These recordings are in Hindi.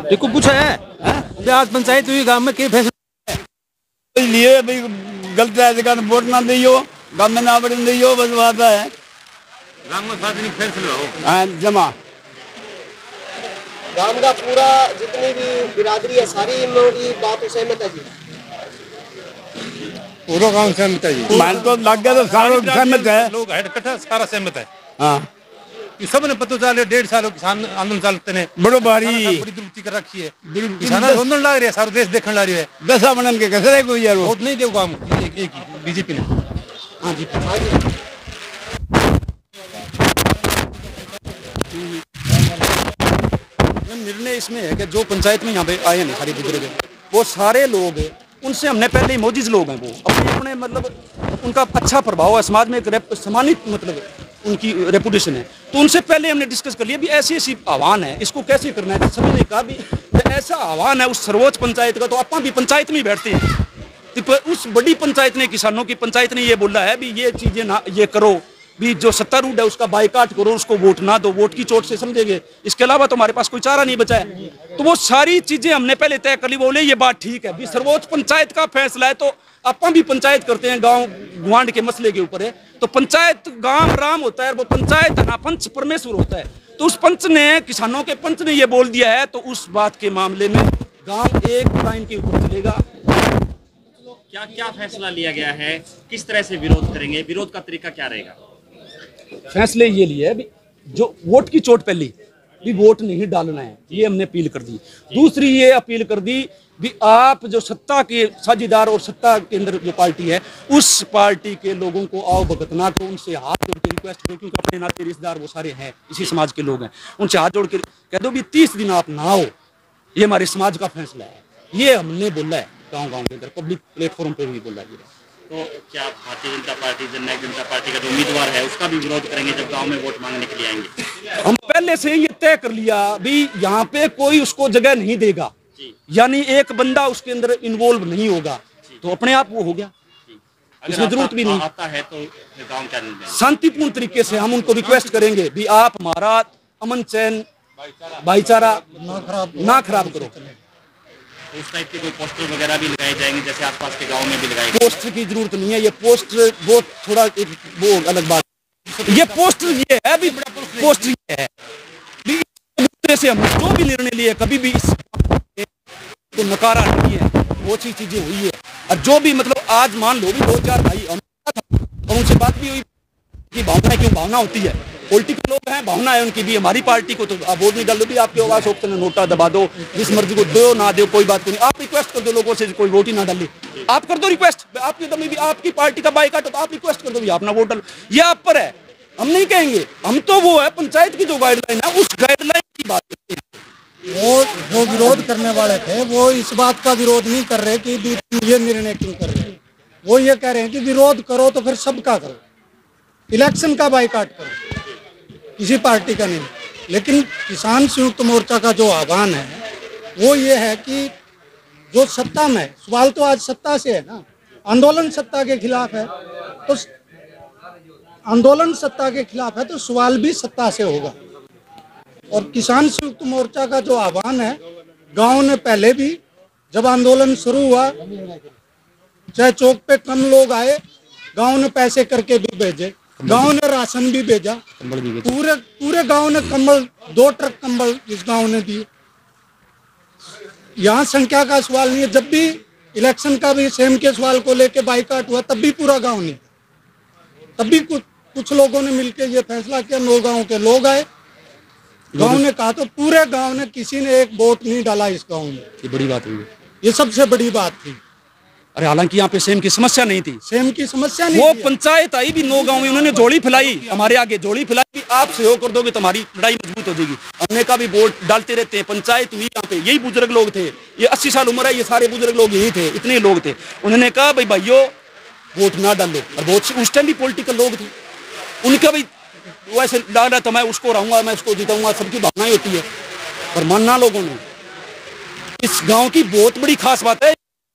देखो कुछ है आज पंचायत हुई गांव में कई फैसले लिए भाई गलत है जगह वोट ना दियो गांव में ना बढ़ने दियो बस बात है गांव में सार्वजनिक फैसले हो हाँ जमा गांव का पूरा जितनी भी बिरादरी है सारी इन लोगों की बात से सहमत है जी। पूरा गांव सहमत है जी। मान तो लग गया तो सारा लोग सहमत है लोग हेड कट्ठा सारा सहमत है। हाँ ये सब ने पता चले 1.5 साल किसान आंदोलन चलते ने बड़ो भारी बड़ी दुरुस्ती कर रखी है किसान आंदोलन लग रही है सारा देश देखने लग रही है दसा बनन के कैसे कोई यार वोट नहीं देगा हम एक बीजेपी ने। हाँ जी हाँ जी निर्णय इसमें है कि जो पंचायत में यहाँ पे आए हैं सारे बुजुर्ग वो सारे लोग उनसे हमने पहले ही मोजिज लोग हैं वो अपने मतलब उनका अच्छा प्रभाव है समाज में एक सम्मानित मतलब उनकी रेपुटेशन है तो उनसे पहले हमने डिस्कस कर लिया भी ऐसी ऐसी आह्वान है इसको कैसे करना है। सभी ने कहा भी ऐसा आह्वान है उस सर्वोच्च पंचायत का तो आप भी पंचायत में ही बैठते हैं तो उस बड़ी पंचायत ने किसानों की पंचायत ने ये बोला है भी ये चीजें ना ये करो भी जो सत्तारूढ़ है उसका बाइकाट करो उसको वोट ना दो वोट की चोट से समझेंगे इसके अलावा तो हमारे पास कोई चारा नहीं बचा है। तो वो सारी चीजें हमने पहले तय कर ली बोले ये बात ठीक है भी सर्वोच्च पंचायत का फैसला है तो अपन भी पंचायत करते हैं गांव गुआंढ के मसले के ऊपर है तो पंचायत गांव राम होता है वो पंचायत ना पंच परमेश्वर होता है तो उस पंच ने किसानों के पंच ने ये बोल दिया है तो उस बात के मामले में गांव एक लाइन के ऊपर चलेगा। क्या क्या फैसला लिया गया है किस तरह से विरोध करेंगे विरोध का तरीका क्या रहेगा। फैसले ये लिए भी जो वोट की चोट पहली भी वोट नहीं डालना है ये हमने अपील कर दी। दूसरी ये अपील कर दी भी आप जो सत्ता के साझेदार और सत्ता के अंदर जो पार्टी है उस पार्टी के लोगों को आओ भगत ना करो उनसे हाथ जोड़ के रिक्वेस्ट करो क्योंकि अपने नाते रिश्तेदार वो सारे हैं इसी समाज के लोग हैं उनसे हाथ जोड़ के कह दो भी 30 दिन आप ना आओ ये हमारे समाज का फैसला है ये हमने बोला है गाँव गाँव के अंदर पब्लिक प्लेटफॉर्म पे भी बोला गया। तो क्या भारतीय जनता पार्टी जननायक जनता पार्टी का जो उम्मीदवार है उसका भी विरोध करेंगे जब गांव में वोट मांगने के लिए आएंगे। हम पहले से ये तय कर लिया भी यहाँ पे कोई उसको जगह नहीं देगा यानी एक बंदा उसके अंदर इन्वॉल्व नहीं होगा तो अपने आप वो हो गया इसमें जरूरत भी नहीं आता है तो गांव क्या निर्णय शांतिपूर्ण तरीके से हम उनको रिक्वेस्ट करेंगे भी आप हमारा अमन चैन भाईचारा ना खराब करो। उस टाइप के कोई पोस्टर वगैरह भी लगाए जाएंगे जैसे आसपास के गांव में भी लगाए पोस्टर की जरूरत नहीं है ये पोस्टर वो थोड़ा एक वो अलग बात ये पोस्टर ये है भी पोस्टर ये है भी इस तरह से हम जो भी निर्णय लिए कभी भी इस तो नकारा नहीं है वो चीजें हुई है और जो भी मतलब आज मान लो भी 2-4 भाई और उनसे बात भी हुई कि भावना क्यों भावना होती है पॉलिटिकल लोग हैं भावना है उनकी भी हमारी पार्टी को तो आप वोट नहीं डाल दो भी आपके आवास ऑप्शन है नोटा दबा दो जिस मर्जी को दो ना दो कोई बात नहीं आप रिक्वेस्ट कर दो लोगों से कोई वोट ही ना डाले आप कर दो रिक्वेस्ट आपकी दम भी आपकी पार्टी का बाइकाट हो तो आप रिक्वेस्ट कर दो भी अपना वोट डालो ये आप पर है हम नहीं कहेंगे हम तो वो है पंचायत की जो गाइडलाइन है उस गाइडलाइन की बात करते हैं। वो जो विरोध करने वाले थे वो इस बात का विरोध नहीं कर रहे कि ये निर्णय क्यों कर रहे हैं वो ये कह रहे हैं कि विरोध करो तो फिर सबका करो इलेक्शन का बाइकाट करो किसी पार्टी का नहीं। लेकिन किसान संयुक्त मोर्चा का जो आह्वान है वो ये है कि जो सत्ता में सवाल तो आज सत्ता से है ना आंदोलन सत्ता के खिलाफ है तो आंदोलन सत्ता के खिलाफ है तो सवाल भी सत्ता से होगा। और किसान संयुक्त मोर्चा का जो आह्वान है गांव ने पहले भी जब आंदोलन शुरू हुआ चाहे चौक पे कम लोग आए गांव ने पैसे करके भी भेजे गांव ने राशन भी भेजा पूरे गांव ने कंबल 2 ट्रक कंबल इस गांव ने दिए। यहाँ संख्या का सवाल नहीं है जब भी इलेक्शन का भी सेम के सवाल को लेके बाइकाट हुआ तब भी पूरा गांव नहीं तब भी कुछ लोगों ने मिलकर ये फैसला किया 9 गांव के लोग आए गांव ने कहा तो पूरे गांव ने किसी ने एक वोट नहीं डाला इस गांव में ये बड़ी बात हुई ये सबसे बड़ी बात थी। अरे हालांकि यहाँ पे सेम की समस्या नहीं थी सेम की समस्या नहीं वो पंचायत आई भी 9 गांव में उन्होंने जोड़ी फैलाई हमारे आगे जोड़ी फैलाई आप सहयोग कर दोगे तो हमारी लड़ाई मजबूत हो जाएगी। हमने का भी वोट डालते रहते हैं पंचायत हुई यहाँ पे यही बुजुर्ग लोग थे ये 80 साल उम्र है ये सारे बुजुर्ग लोग यही थे इतने लोग थे उन्होंने कहा भाई भाइयों वोट ना डालो और वोट उस टाइम भी पॉलिटिकल लोग थे उनका भाई वैसे डाला तो मैं उसको रहूंगा मैं उसको जिताऊंगा सबकी भावनाएं होती है पर मानना लोगों ने इस गांव की बहुत बड़ी खास बात है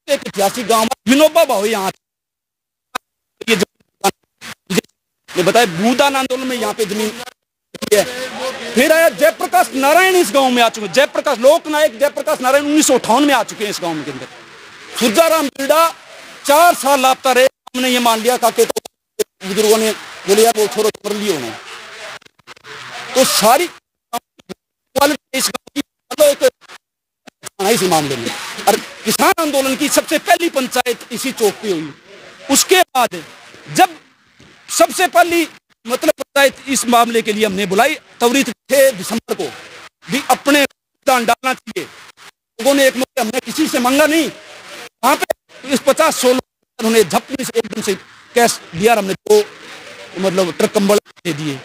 एक ऐतिहासिक गांव में विनोबा भावे यहाँ ये बताया भूदान आंदोलन में यहाँ पे जमीन है फिर आया जयप्रकाश नारायण इस गांव में आ चुके, जयप्रकाश लोकनायक जयप्रकाश नारायण 1958 में आ चुके हैं इस गांव के अंदर। सुजाराम बिरडा 4 साल लापता रहे, हमने ये मान लिया काके तो बुजुर्गों ने बोले यार वो छोरो मर लियो उन्हें। तो सारी इस गांव की एक इसी मामले में, और किसान आंदोलन की सबसे पहली पंचायत इसी चौक पे हुई। उसके बाद जब सबसे पहली मतलब पंचायत इस मामले के लिए हमने बुलाई, त्वरित 6 दिसंबर को भी अपने दान डालना चाहिए। लोगों ने एक मौके हमने किसी से मांगा नहीं, वहां पे इस 50-100 उन्होंने झपकी से एकदम से कैश दिया, हमने 2 मतलब ट्रक कंबल दे दिए।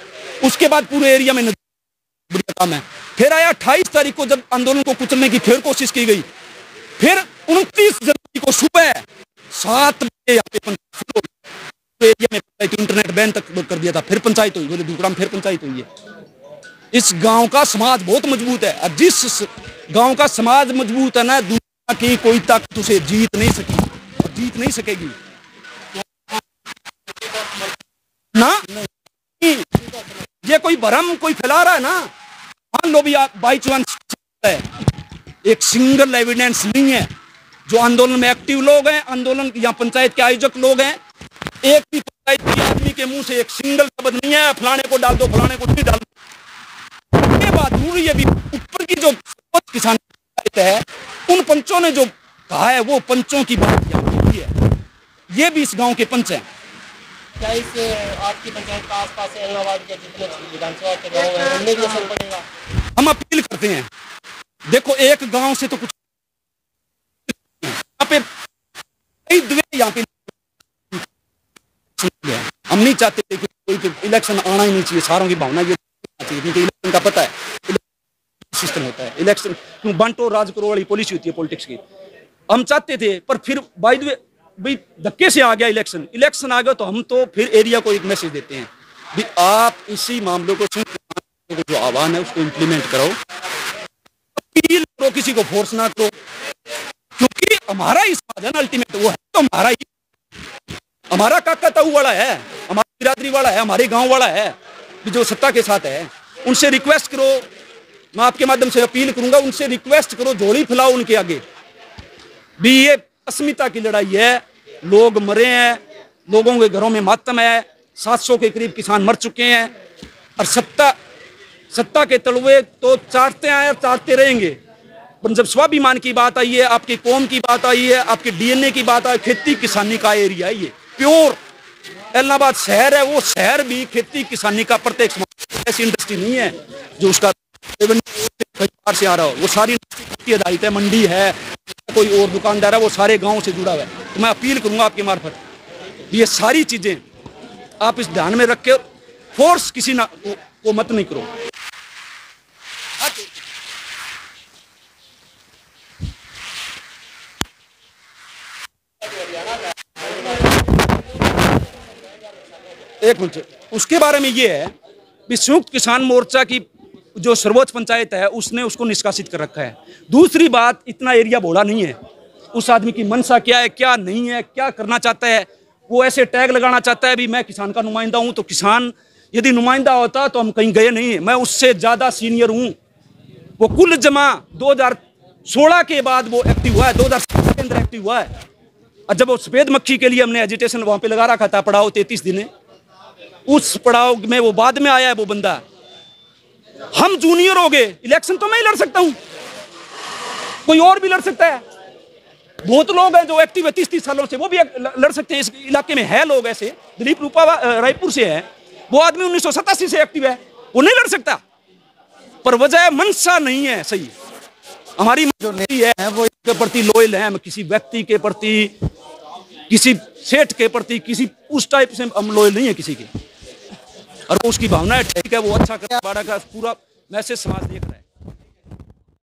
उसके बाद पूरे एरिया में बढ़िया काम है। फिर आया 28 तारीख को जब आंदोलन को कुचलने की फिर कोशिश की गई। फिर 29 जनवरी को सुबह 7 बजे यहाँ पे एरिया में इंटरनेट बैन तक कर दिया था। फिर पंचायत हुई, बोले दुकड़ा में फिर पंचायत हुई है। इस गांव का समाज बहुत मजबूत है, और जिस गांव का समाज मजबूत है ना, दुनिया की कोई ताकत उसे जीत नहीं सकी और जीत नहीं सकेगी ना। ये कोई भ्रम कोई फैला रहा है ना, मान लो भी आप बाई चांस है, एक सिंगल एविडेंस नहीं है। जो आंदोलन में एक्टिव लोग हैं, आंदोलन या पंचायत के आयोजक लोग हैं, एक भी पंचायत के आदमी के मुंह से एक सिंगल शब्द नहीं है फलाने को डाल दो फलाने को नहीं डाल दो। उसके बाद ये भी ऊपर की जो किसान पंचायत है, उन पंचों ने जो कहा है वो पंचों की बात है, ये भी इस गांव के पंच हैं। क्या इस आपकी पंचायत का आसपास से इलाहाबाद के जितने विधानसभा के गाँव हैं उनमें भी असर पड़ेगा? हम अपील करते हैं, देखो एक गांव से तो कुछ यहाँ पे यहाँ पे हम नहीं चाहते कि कोई इलेक्शन आना ही नहीं चाहिए। सारों की भावना ये चाहिए, क्योंकि इलेक्शन का पता है सिस्टम होता है, इलेक्शन क्यों बांटो राज करो वाली पॉलिसी होती है पॉलिटिक्स की। हम चाहते थे, पर फिर बाय द वे भाई धक्के से आ गया इलेक्शन आ गया, तो हम तो फिर एरिया को एक मैसेज देते हैं भी आप इसी मामलों को जो आह्वान है उसको इम्प्लीमेंट करो, अपील करो, किसी को फोर्स ना करो, क्योंकि हमारा ही समाज है ना अल्टीमेट, वो है तो हमारा ही, हमारा काका ताऊ वाला है, हमारी बिरादरी वाला है, हमारे गांव वाला है जो सत्ता के साथ है। उनसे रिक्वेस्ट करो, मैं आपके माध्यम से अपील करूंगा, उनसे रिक्वेस्ट करो, झोली फैलाओ उनके आगे भी। ये अस्मिता की लड़ाई है, लोग मरे हैं, लोगों के घरों में मातम है, 700 के करीब किसान मर चुके हैं, और सत्ता के तलवे तो चाटते आए और चाटते रहेंगे। पर जब स्वाभिमान की बात आई है, आपकी कौम की बात आई है, आपके डीएनए की बात आई, खेती किसानी का एरिया है ये प्योर। इलाहाबाद शहर है, वो शहर भी खेती किसानी का प्रत्येक, ऐसी इंडस्ट्री नहीं है जो उसका से आ रहा हो, वो सारी इंडस्ट्री आधारित है, मंडी है, कोई और दुकानदार है, वो सारे गांव से जुड़ा हुआ है। तो मैं अपील करूंगा आपके मार्फत, ये सारी चीजें आप इस ध्यान में रख के फोर्स किसी ना को मत नहीं करो। एक मिनट, उसके बारे में ये है कि संयुक्त किसान मोर्चा की जो सर्वोच्च पंचायत है उसने उसको निष्कासित कर रखा है। दूसरी बात, इतना एरिया बोला नहीं है, उस आदमी की मनसा क्या है क्या नहीं है, क्या करना चाहता है, वो ऐसे टैग लगाना चाहता है भी मैं किसान का नुमाइंदा हूं। तो किसान यदि नुमाइंदा होता तो हम कहीं गए नहीं, मैं उससे ज्यादा सीनियर हूं। वो कुल जमा 2016 के बाद वो एक्टिव हुआ है, 2017 के अंदर एक्टिव हुआ है। और जब वो सफेद मक्खी के लिए हमने एजिटेशन वहां पे लगा रखा था, पड़ाव 33 दिन, उस पड़ाव में वो बाद में आया है वो बंदा। हम जूनियर हो गए, इलेक्शन तो मैं ही लड़ सकता हूं, कोई और भी लड़ सकता है। बहुत लोग हैं जो एक्टिव है 30-30 सालों से, वो भी लड़ सकते हैं। इस इलाके में है लोग ऐसे, दिलीप रूपा रायपुर से है, वो आदमी 1987 से एक्टिव है, वो नहीं लड़ सकता, पर वजह मनसा नहीं है सही। हमारी जो नीति है वो इसके प्रति लॉयल है, हम किसी व्यक्ति के प्रति, किसी सेठ के प्रति, किसी उस टाइप से हम लॉयल नहीं है किसी के, और उसकी भावना है ठीक है, वो अच्छा कर, बाड़ा का पूरा मैसेज समाज देख